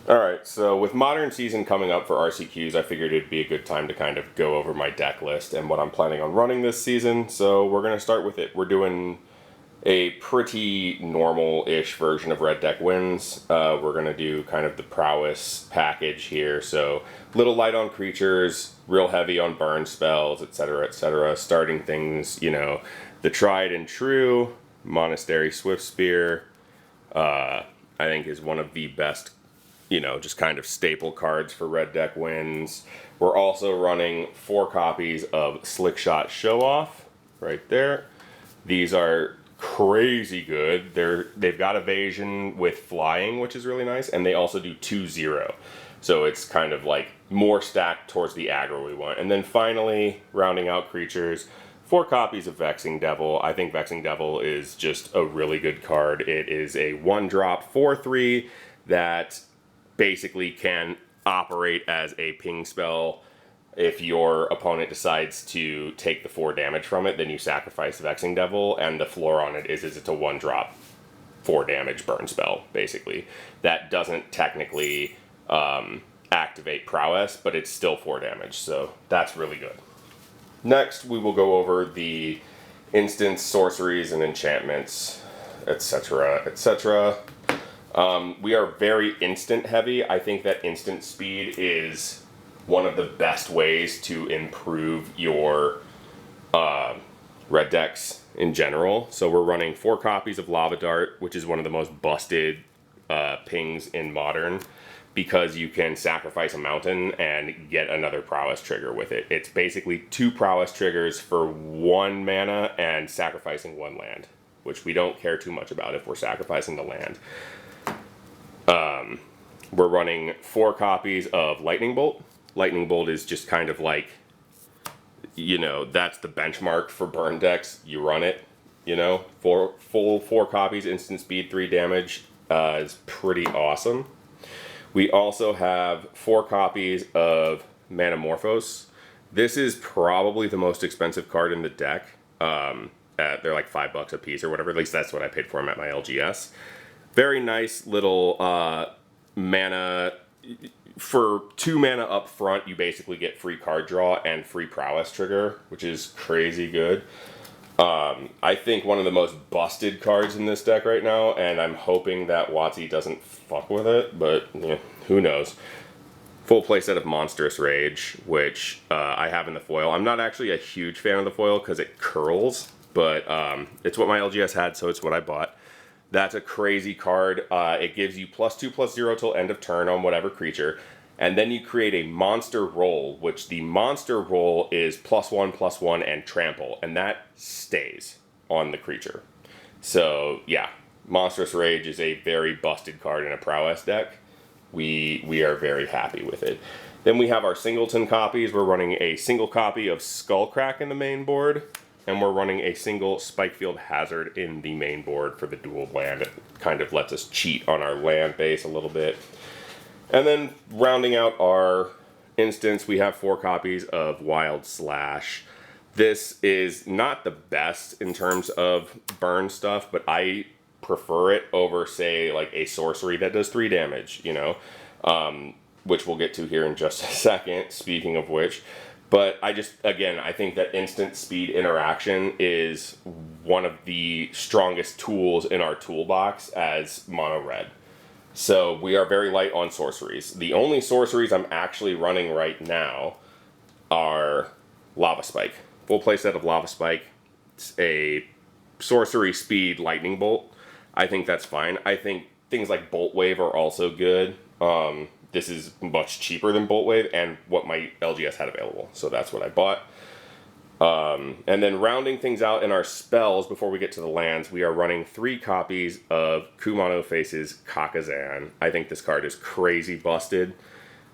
Alright, so with modern season coming up for RCQs, I figured it'd be a good time to kind of go over my deck list and what I'm planning on running this season. So we're going to start with it. We're doing a pretty normal-ish version of Red Deck Wins. We're going to do kind of the prowess package here. So little light on creatures, real heavy on burn spells, etc., etc. Starting things, you know, the tried and true Monastery Swiftspear, I think is one of the best, you know, just kind of staple cards for Red Deck Wins. We're also running 4 copies of Slickshot Show Off right there. These are crazy good. They've got evasion with flying, which is really nice, and they also do 2-0. So it's kind of like more stacked towards the aggro we want. And then finally, rounding out creatures, 4 copies of Vexing Devil. I think Vexing Devil is just a really good card. It is a 1-drop 4/3 that basically can operate as a ping spell. If your opponent decides to take the 4 damage from it, then you sacrifice Vexing Devil, and the floor on it is it's a 1-drop 4 damage burn spell, basically. That doesn't technically activate prowess, but it's still 4 damage, so that's really good. Next, we will go over the instants, sorceries, and enchantments, etc., etc. We are very instant heavy. I think that instant speed is one of the best ways to improve your red decks in general. So we're running 4 copies of Lava Dart, which is one of the most busted pings in Modern, because you can sacrifice a mountain and get another prowess trigger with it. It's basically 2 prowess triggers for 1 mana and sacrificing 1 land, which we don't care too much about if we're sacrificing the land. We're running 4 copies of Lightning Bolt. Lightning Bolt is just kind of like, you know, that's the benchmark for burn decks. You run it, you know, 4 copies, instant speed, 3 damage is pretty awesome. We also have 4 copies of Manamorphose. This is probably the most expensive card in the deck. They're like $5 a piece or whatever. At least that's what I paid for them at my LGS. Very nice little mana. For 2 mana up front, you basically get free card draw and free prowess trigger, which is crazy good. I think one of the most busted cards in this deck right now, and I'm hoping that WotC doesn't fuck with it, but yeah, who knows. Full playset of Monstrous Rage, which I have in the foil. I'm not actually a huge fan of the foil because it curls, but it's what my LGS had, so it's what I bought. That's a crazy card. It gives you +2/+0 till end of turn on whatever creature. And then you create a monster roll, which the monster roll is +1/+1 and trample. And that stays on the creature. So yeah, Monstrous Rage is a very busted card in a prowess deck. We are very happy with it. Then we have our singleton copies. We're running a single copy of Skullcrack in the main board. And we're running a single Spikefield Hazard in the main board for the dual land. It kind of lets us cheat on our land base a little bit. And then rounding out our instance, we have 4 copies of Wild Slash. This is not the best in terms of burn stuff, but I prefer it over, say, like a sorcery that does 3 damage, you know, which we'll get to here in just a second, speaking of which. But I think that instant speed interaction is one of the strongest tools in our toolbox as mono red. So we are very light on sorceries. The only sorceries I'm actually running right now are Lava Spike. Full playset of Lava Spike. It's a sorcery speed lightning bolt. I think that's fine. I think things like Bolt Wave are also good. This is much cheaper than Bolt Wave and what my LGS had available. So that's what I bought. And then rounding things out in our spells before we get to the lands, we are running 3 copies of Kumano Face's Kakazan. I think this card is crazy busted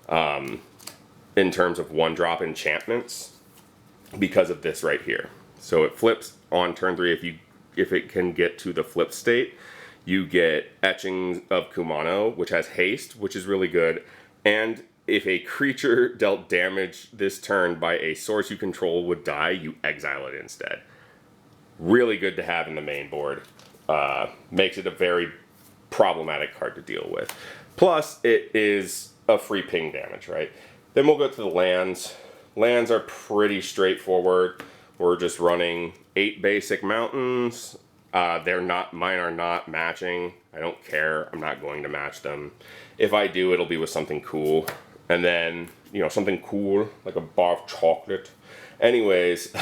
in terms of 1-drop enchantments because of this right here. So it flips on turn 3 if it can get to the flip state. You get Etchings of Kumano, which has haste, which is really good. And if a creature dealt damage this turn by a source you control would die, you exile it instead. Really good to have in the main board. Makes it a very problematic card to deal with. Plus, it is a free ping damage, right? Then we'll go to the lands. Lands are pretty straightforward. We're just running 8 basic mountains. Mine are not matching. I don't care. I'm not going to match them. If I do, it'll be with something cool. And then, something cool, like a bar of chocolate. Anyways,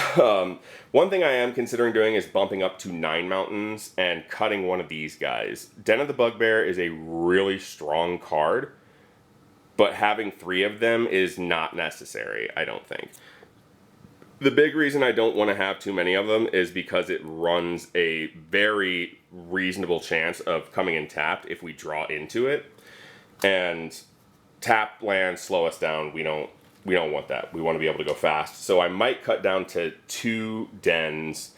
one thing I am considering doing is bumping up to 9 mountains and cutting one of these guys. Den of the Bugbear is a really strong card, but having 3 of them is not necessary, I don't think. The big reason I don't want to have too many of them is because it runs a very reasonable chance of coming in tapped if we draw into it. And tapped lands slow us down. We don't want that. We want to be able to go fast. So I might cut down to 2 dens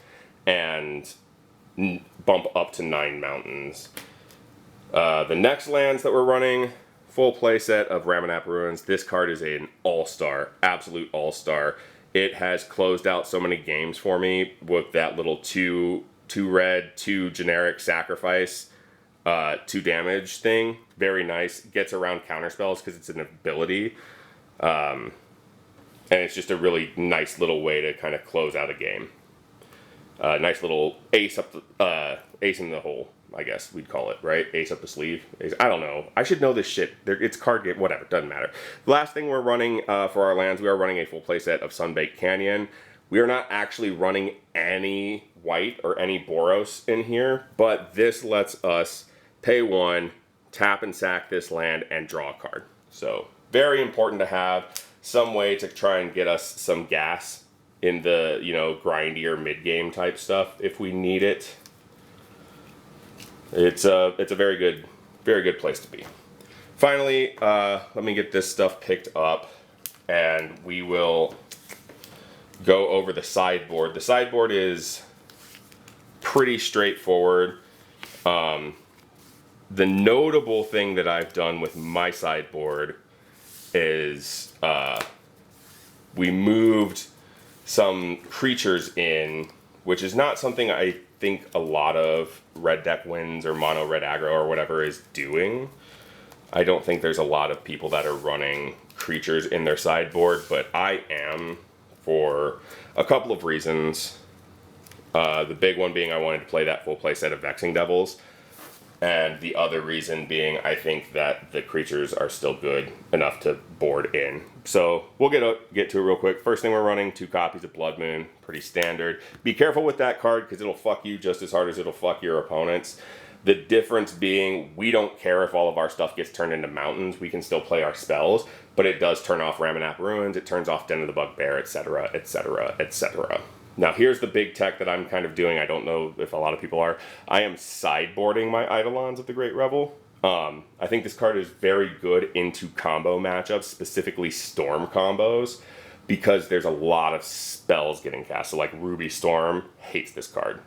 and bump up to 9 mountains. The next lands that we're running, full playset of Ramanap Ruins. This card is an all-star, absolute all-star. It has closed out so many games for me with that little 2 red, 2 generic sacrifice, 2 damage thing. Very nice. Gets around counterspells because it's an ability. And it's just a really nice little way to kind of close out a game. Nice little ace in the hole, I guess we'd call it, right? Ace up the sleeve. I don't know. I should know this shit. It's card game, whatever, doesn't matter. The last thing we're running for our lands, we are running a full playset of Sunbaked Canyon. We are not actually running any white or any Boros in here, but this lets us pay 1, tap and sack this land, and draw a card. So, very important to have some way to try and get us some gas in the, grindier mid-game type stuff if we need it. It's a very good place to be. Finally, let me get this stuff picked up, and we will go over the sideboard. The sideboard is pretty straightforward. The notable thing that I've done with my sideboard is we moved some creatures in, which is not something I think a lot of red deck wins or mono red aggro or whatever is doing. I don't think there's a lot of people that are running creatures in their sideboard, but I am for a couple of reasons. The big one being I wanted to play that full play set of Vexing Devils. And the other reason being I think that the creatures are still good enough to board in. So we'll get to it real quick. First thing we're running, 2 copies of Blood Moon. Pretty standard. Be careful with that card because it'll fuck you just as hard as it'll fuck your opponents. The difference being we don't care if all of our stuff gets turned into mountains. We can still play our spells, but it does turn off Ramanap Ruins. It turns off Den of the Bugbear, etc., etc., etc. Now here's the big tech that I'm kind of doing. I don't know if a lot of people are. I am sideboarding my Eidolons of the Great Revel. I think this card is very good into combo matchups, specifically Storm combos, because there's a lot of spells getting cast. So like Ruby Storm hates this card.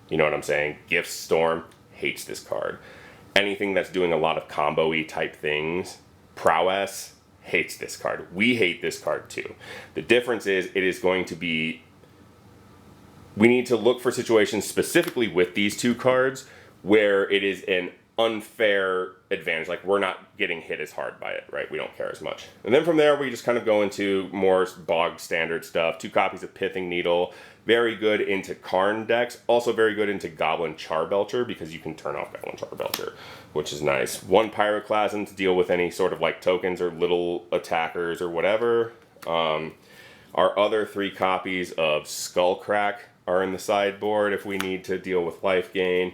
You know what I'm saying? Gift Storm hates this card. Anything that's doing a lot of combo-y type things, Prowess hates this card. We hate this card too. The difference is it is going to be... We need to look for situations specifically with these 2 cards where it is an unfair advantage. Like, we're not getting hit as hard by it, right? We don't care as much. And then from there, we just kind of go into more bog standard stuff. 2 copies of Pithing Needle. Very good into Karn decks. Also very good into Goblin Charbelcher because you can turn off Goblin Charbelcher, which is nice. 1 Pyroclasm to deal with any sort of like tokens or little attackers or whatever. Our other 3 copies of Skullcrack are in the sideboard if we need to deal with life gain.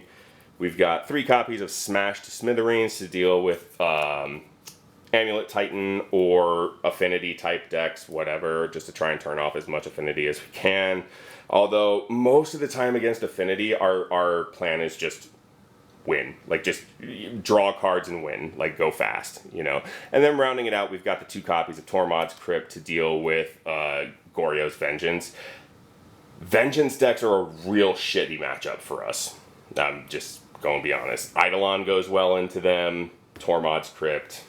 We've got 3 copies of Smash to Smithereens to deal with Amulet Titan or Affinity type decks, whatever, just to try and turn off as much Affinity as we can. Although most of the time against Affinity, our plan is just win. Like, just draw cards and win. Like, go fast, And then rounding it out, we've got the 2 copies of Tormod's Crypt to deal with Goryo's Vengeance. Vengeance decks are a real shitty matchup for us. I'm just going to be honest. Eidolon goes well into them. Tormod's Crypt.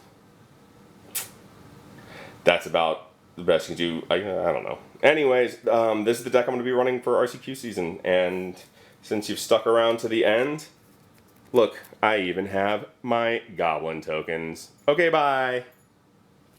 That's about the best you can do. I don't know. Anyways, this is the deck I'm going to be running for RCQ season. And since you've stuck around to the end, Look, I even have my goblin tokens. Okay, bye.